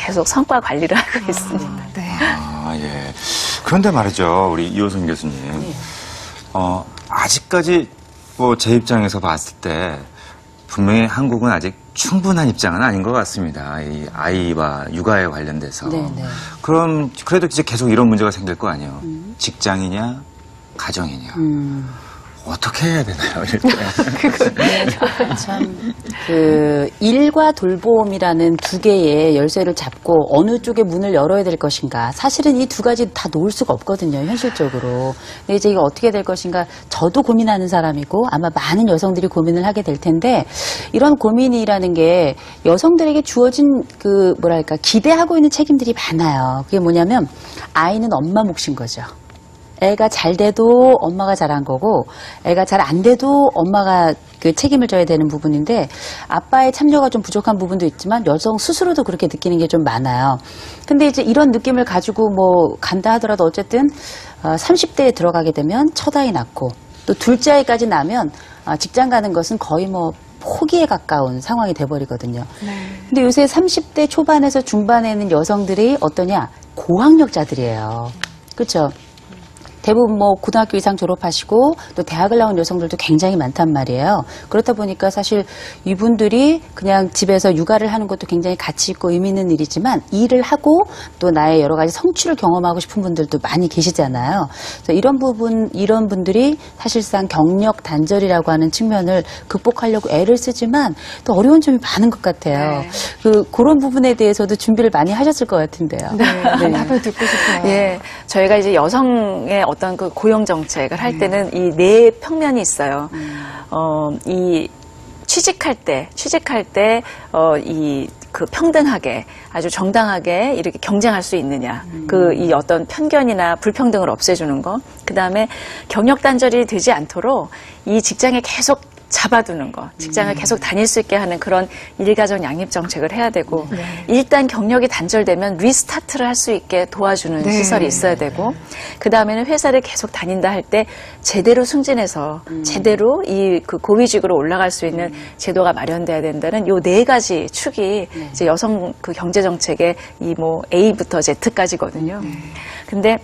계속 성과 관리를 하고 있습니다. 네. 아, 예. 그런데 말이죠, 우리 이호선 교수님. 아직까지 뭐 제 입장에서 봤을 때 분명히 한국은 아직 충분한 입장은 아닌 것 같습니다. 이 아이와 육아에 관련돼서. 네네. 그럼 그래도 이제 계속 이런 문제가 생길 거 아니에요. 직장이냐, 가정이냐. 어떻게 해야 되나요, 이럴 때? 참, 일과 돌봄이라는 두 개의 열쇠를 잡고 어느 쪽에 문을 열어야 될 것인가. 사실은 이 두 가지 다 놓을 수가 없거든요, 현실적으로. 근데 이제 이거 어떻게 될 것인가. 저도 고민하는 사람이고 아마 많은 여성들이 고민을 하게 될 텐데 이런 고민이라는 게 여성들에게 주어진 기대하고 있는 책임들이 많아요. 그게 뭐냐면 아이는 엄마 몫인 거죠. 애가 잘 돼도 엄마가 잘한 거고 애가 잘 안 돼도 엄마가 그 책임을 져야 되는 부분인데 아빠의 참여가 좀 부족한 부분도 있지만 여성 스스로도 그렇게 느끼는 게 좀 많아요. 근데 이제 이런 느낌을 가지고 뭐 간다 하더라도 어쨌든 30대에 들어가게 되면 첫 아이 낳고 또 둘째 아이까지 낳으면 직장 가는 것은 거의 뭐 포기에 가까운 상황이 돼버리거든요. 근데 요새 30대 초반에서 중반에 있는 여성들이 어떠냐? 고학력자들이에요. 그렇죠? 대부분 뭐 고등학교 이상 졸업하시고 또 대학을 나온 여성들도 굉장히 많단 말이에요. 그렇다 보니까 사실 이분들이 그냥 집에서 육아를 하는 것도 굉장히 가치 있고 의미 있는 일이지만 일을 하고 또 나의 여러 가지 성취를 경험하고 싶은 분들도 많이 계시잖아요. 그래서 이런 분들이 사실상 경력 단절이라고 하는 측면을 극복하려고 애를 쓰지만 또 어려운 점이 많은 것 같아요. 네. 그런 부분에 대해서도 준비를 많이 하셨을 것 같은데요. 네. 답을 듣고 싶어요. 예, 저희가 이제 여성의 어떤 그 고용 정책을 할 때는 이 네 평면이 있어요. 이 취직할 때 이 그 평등하게 아주 정당하게 이렇게 경쟁할 수 있느냐. 이 어떤 편견이나 불평등을 없애주는 거. 그 다음에 경력 단절이 되지 않도록 이 직장에 계속 잡아두는 거, 직장을 계속 다닐 수 있게 하는 그런 일가정 양립 정책을 해야 되고 일단 경력이 단절되면 리스타트를 할 수 있게 도와주는 시설이 있어야 되고 그 다음에는 회사를 계속 다닌다 할 때 제대로 승진해서 제대로 그 고위직으로 올라갈 수 있는 제도가 마련돼야 된다는 요 네 가지 축이 이제 여성 그 경제 정책의 이 뭐 A부터 Z까지거든요. 근데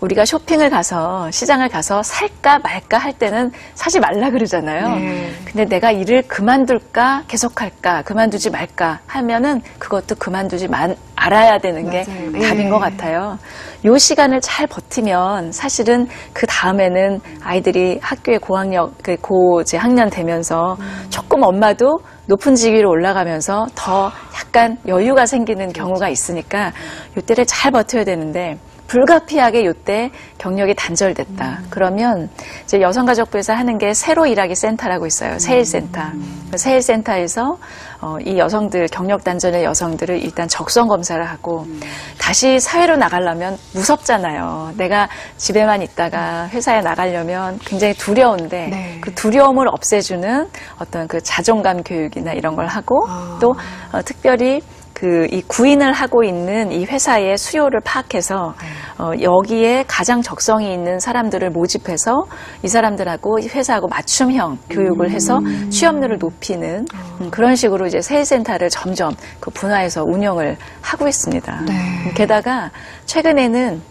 우리가 쇼핑을 가서 시장을 가서 살까 말까 할 때는 사지 말라 그러잖아요. 근데 내가 일을 그만둘까 계속할까 그만두지 말까 하면은 그것도 그만두지 알아야 되는 게 답인 것 같아요. 요 시간을 잘 버티면 사실은 그 다음에는 아이들이 학교에 학년 되면서 조금 엄마도 높은 직위로 올라가면서 더 약간 여유가 생기는 경우가 있으니까 요때를 잘 버텨야 되는데 불가피하게 요때 경력이 단절됐다. 그러면 이제 여성가족부에서 하는 게 새로 일하기 센터라고 있어요. 세일센터. 세일센터에서 이 여성들, 경력 단절의 여성들을 일단 적성 검사를 하고 다시 사회로 나가려면 무섭잖아요. 내가 집에만 있다가 회사에 나가려면 굉장히 두려운데 그 두려움을 없애주는 어떤 그 자존감 교육이나 이런 걸 하고 또 특별히 이 구인을 하고 있는 이 회사의 수요를 파악해서 여기에 가장 적성이 있는 사람들을 모집해서 이 사람들하고 회사하고 맞춤형 교육을 해서 취업률을 높이는 그런 식으로 이제 세일센터를 점점 그 분화해서 운영을 하고 있습니다. 게다가 최근에는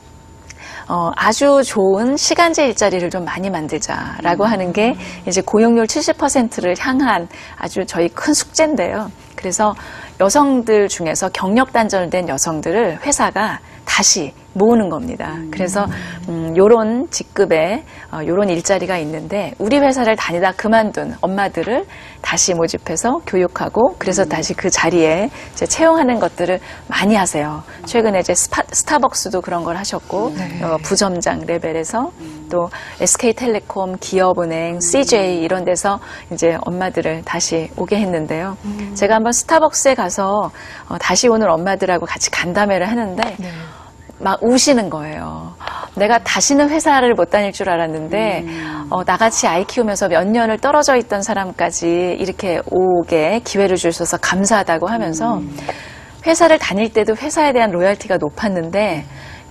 아주 좋은 시간제 일자리를 좀 많이 만들자라고 하는 게 이제 고용률 70%를 향한 아주 저희 큰 숙제인데요. 그래서 여성들 중에서 경력 단절된 여성들을 회사가 다시 모으는 겁니다. 그래서 요런 직급에 요런 일자리가 있는데 우리 회사를 다니다 그만둔 엄마들을 다시 모집해서 교육하고 그래서 다시 그 자리에 이제 채용하는 것들을 많이 하세요. 최근에 이제 스타벅스도 그런 걸 하셨고 부점장 레벨에서 또 SK텔레콤, 기업은행, CJ 이런 데서 이제 엄마들을 다시 오게 했는데요. 제가 한번 스타벅스에 가서 다시 오는 엄마들하고 같이 간담회를 하는데 막 우시는 거예요. 내가 다시는 회사를 못 다닐 줄 알았는데 나같이 아이 키우면서 몇 년을 떨어져 있던 사람까지 이렇게 오게 기회를 주셔서 감사하다고 하면서 회사를 다닐 때도 회사에 대한 로열티가 높았는데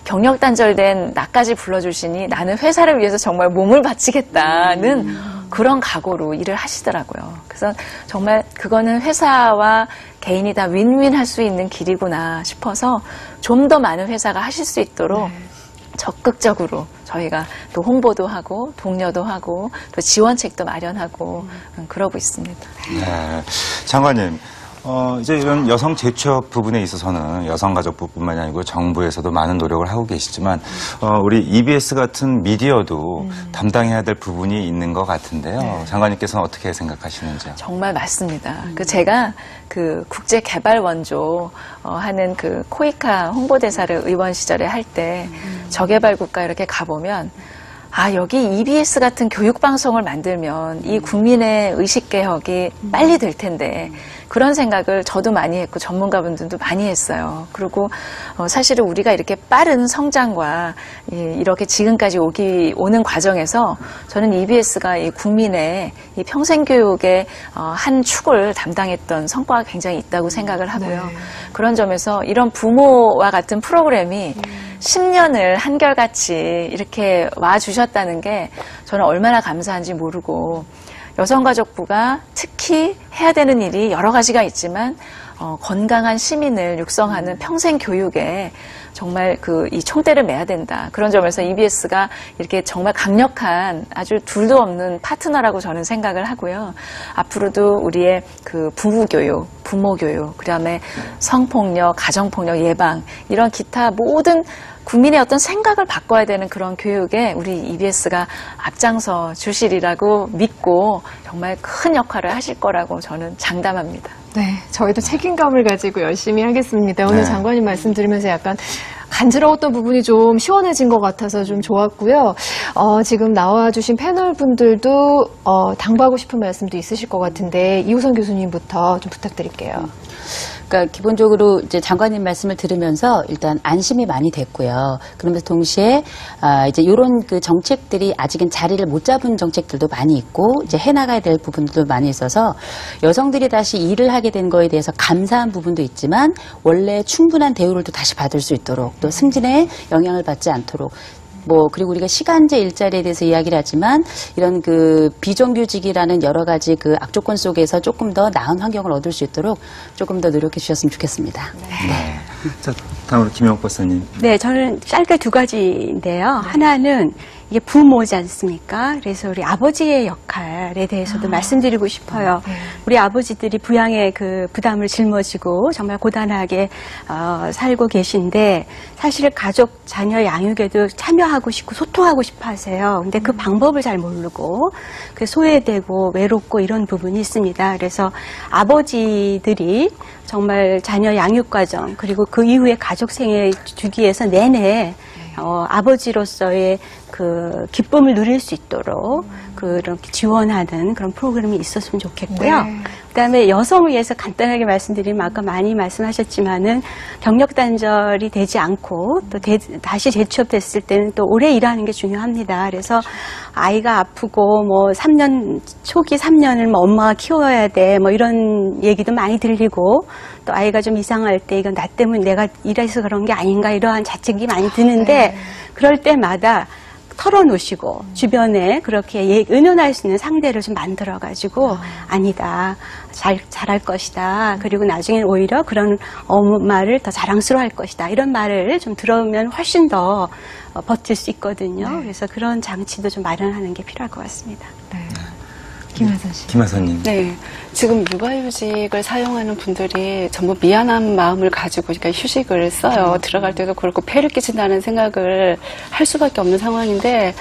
경력 단절된 나까지 불러주시니 나는 회사를 위해서 정말 몸을 바치겠다는 그런 각오로 일을 하시더라고요. 그래서 정말 그거는 회사와 개인이 다 윈윈 할 수 있는 길이구나 싶어서 좀 더 많은 회사가 하실 수 있도록 적극적으로 저희가 또 홍보도 하고 독려도 하고 또 지원책도 마련하고 그러고 있습니다. 네. 장관님, 이제 이런 여성 재취업 부분에 있어서는 여성가족부뿐만이 아니고 정부에서도 많은 노력을 하고 계시지만, 우리 EBS 같은 미디어도 담당해야 될 부분이 있는 것 같은데요. 네. 장관님께서는 어떻게 생각하시는지요? 정말 맞습니다. 제가 그 국제개발원조 하는 그 코이카 홍보대사를 의원 시절에 할 때 저개발국가 이렇게 가보면 여기 EBS 같은 교육방송을 만들면 이 국민의 의식개혁이 빨리 될 텐데 그런 생각을 저도 많이 했고 전문가분들도 많이 했어요. 그리고 사실은 우리가 이렇게 빠른 성장과 이렇게 지금까지 오는 과정에서 저는 EBS가 이 국민의 이 평생교육의 한 축을 담당했던 성과가 굉장히 있다고 생각을 하고요. 네. 그런 점에서 이런 부모와 같은 프로그램이 10년을 한결같이 이렇게 와주셨다는 게 저는 얼마나 감사한지 모르고 여성가족부가 특히 해야 되는 일이 여러 가지가 있지만 건강한 시민을 육성하는 평생 교육에 정말 이 총대를 매야 된다. 그런 점에서 EBS가 이렇게 정말 강력한 아주 둘도 없는 파트너라고 저는 생각을 하고요. 앞으로도 우리의 그 부부교육, 부모교육, 그다음에 성폭력, 가정폭력 예방 이런 기타 모든 국민의 어떤 생각을 바꿔야 되는 그런 교육에 우리 EBS가 앞장서 주시리라고 믿고 정말 큰 역할을 하실 거라고 저는 장담합니다. 네, 저희도 책임감을 가지고 열심히 하겠습니다. 오늘 네. 장관님 말씀 들으면서 약간 간지러웠던 부분이 좀 시원해진 것 같아서 좀 좋았고요. 지금 나와주신 패널 분들도 당부하고 싶은 말씀도 있으실 것 같은데 이호선 교수님부터 좀 부탁드릴게요. 그러니까 기본적으로 이제 장관님 말씀을 들으면서 일단 안심이 많이 됐고요. 그러면서 동시에 이제 이런 그 정책들이 아직은 자리를 못 잡은 정책들도 많이 있고 이제 해나가야 될 부분들도 많이 있어서 여성들이 다시 일을 하게 된 거에 대해서 감사한 부분도 있지만 원래 충분한 대우를 또 다시 받을 수 있도록 또 승진에 영향을 받지 않도록 그리고 우리가 시간제 일자리에 대해서 이야기를 하지만 이런 그 비정규직이라는 여러 가지 그 악조건 속에서 조금 더 나은 환경을 얻을 수 있도록 조금 더 노력해 주셨으면 좋겠습니다. 네. 자, 다음으로 김영옥 박사님. 네, 저는 짧게 두 가지인데요. 하나는 이게 부모지 않습니까? 그래서 우리 아버지의 역할에 대해서도 말씀드리고 싶어요. 우리 아버지들이 부양의 그 부담을 짊어지고 정말 고단하게 살고 계신데 사실 가족, 자녀 양육에도 참여하고 싶고 소통하고 싶어 하세요. 근데 그 방법을 잘 모르고 그 소외되고 외롭고 이런 부분이 있습니다. 그래서 아버지들이 정말 자녀 양육 과정 그리고 그 이후에 가족 생애 주기에서 내내 아버지로서의 그 기쁨을 누릴 수 있도록 그렇게 지원하는 그런 프로그램이 있었으면 좋겠고요. 네. 그다음에 여성을 위해서 간단하게 말씀드리면 아까 많이 말씀하셨지만은 경력 단절이 되지 않고 또 다시 재취업됐을 때는 또 오래 일하는 게 중요합니다. 그래서 아이가 아프고 초기 3년을 엄마가 키워야 돼 이런 얘기도 많이 들리고 또 아이가 좀 이상할 때 이건 나 때문에 내가 일해서 그런 게 아닌가 이러한 자책이 많이 드는데 그럴 때마다 털어놓으시고 주변에 그렇게 의논할 수 있는 상대를 좀 만들어가지고 아니다 잘할 것이다 그리고 나중엔 오히려 그런 엄마를 더 자랑스러워할 것이다 이런 말을 좀 들으면 훨씬 더 버틸 수 있거든요. 그래서 그런 장치도 좀 마련하는 게 필요할 것 같습니다. 네. 김하선 씨. 김하선님. 네. 지금 육아휴직을 사용하는 분들이 전부 미안한 마음을 가지고 그러니까 휴직을 써요. 들어갈 때도 그렇고 폐를 끼친다는 생각을 할 수밖에 없는 상황인데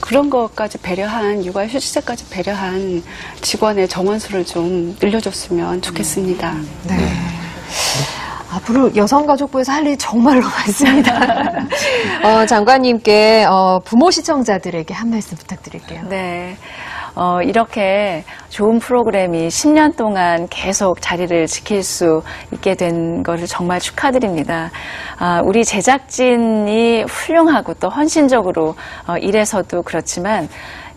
그런 것까지 배려한 육아휴직자까지 배려한 직원의 정원수를 좀 늘려줬으면 좋겠습니다. 네. 앞으로 여성가족부에서 할 일이 정말로 많습니다. 장관님께 부모 시청자들에게 한 말씀 부탁드릴게요. 네. 이렇게 좋은 프로그램이 10년 동안 계속 자리를 지킬 수 있게 된 것을 정말 축하드립니다. 우리 제작진이 훌륭하고 또 헌신적으로 일해서도 그렇지만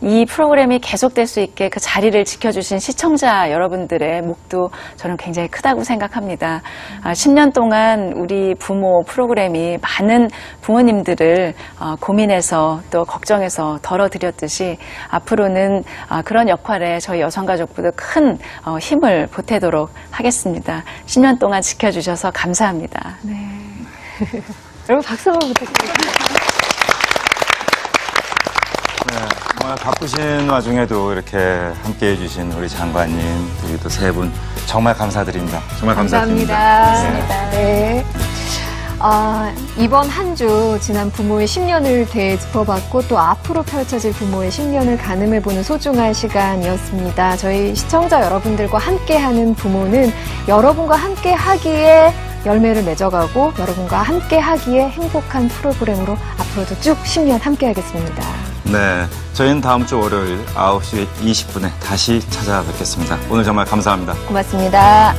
이 프로그램이 계속될 수 있게 그 자리를 지켜주신 시청자 여러분들의 몫도 저는 굉장히 크다고 생각합니다. 10년 동안 우리 부모 프로그램이 많은 부모님들을 고민해서 또 걱정해서 덜어드렸듯이 앞으로는 그런 역할에 저희 여성가족부도 큰 힘을 보태도록 하겠습니다. 10년 동안 지켜주셔서 감사합니다. 네. 여러분 박수 한번 부탁드립니다. 네, 정말 바쁘신 와중에도 이렇게 함께해 주신 우리 장관님, 그리고 또 세 분 정말 감사드립니다. 정말 감사드립니다. 감사합니다. 네. 이번 한 주 지난 부모의 10년을 되짚어봤고 또 앞으로 펼쳐질 부모의 10년을 가늠해보는 소중한 시간이었습니다. 저희 시청자 여러분들과 함께하는 부모는 여러분과 함께하기에 열매를 맺어가고 여러분과 함께하기에 행복한 프로그램으로 앞으로도 쭉 10년 함께하겠습니다. 네, 저희는 다음 주 월요일 9시 20분에 다시 찾아뵙겠습니다. 오늘 정말 감사합니다. 고맙습니다.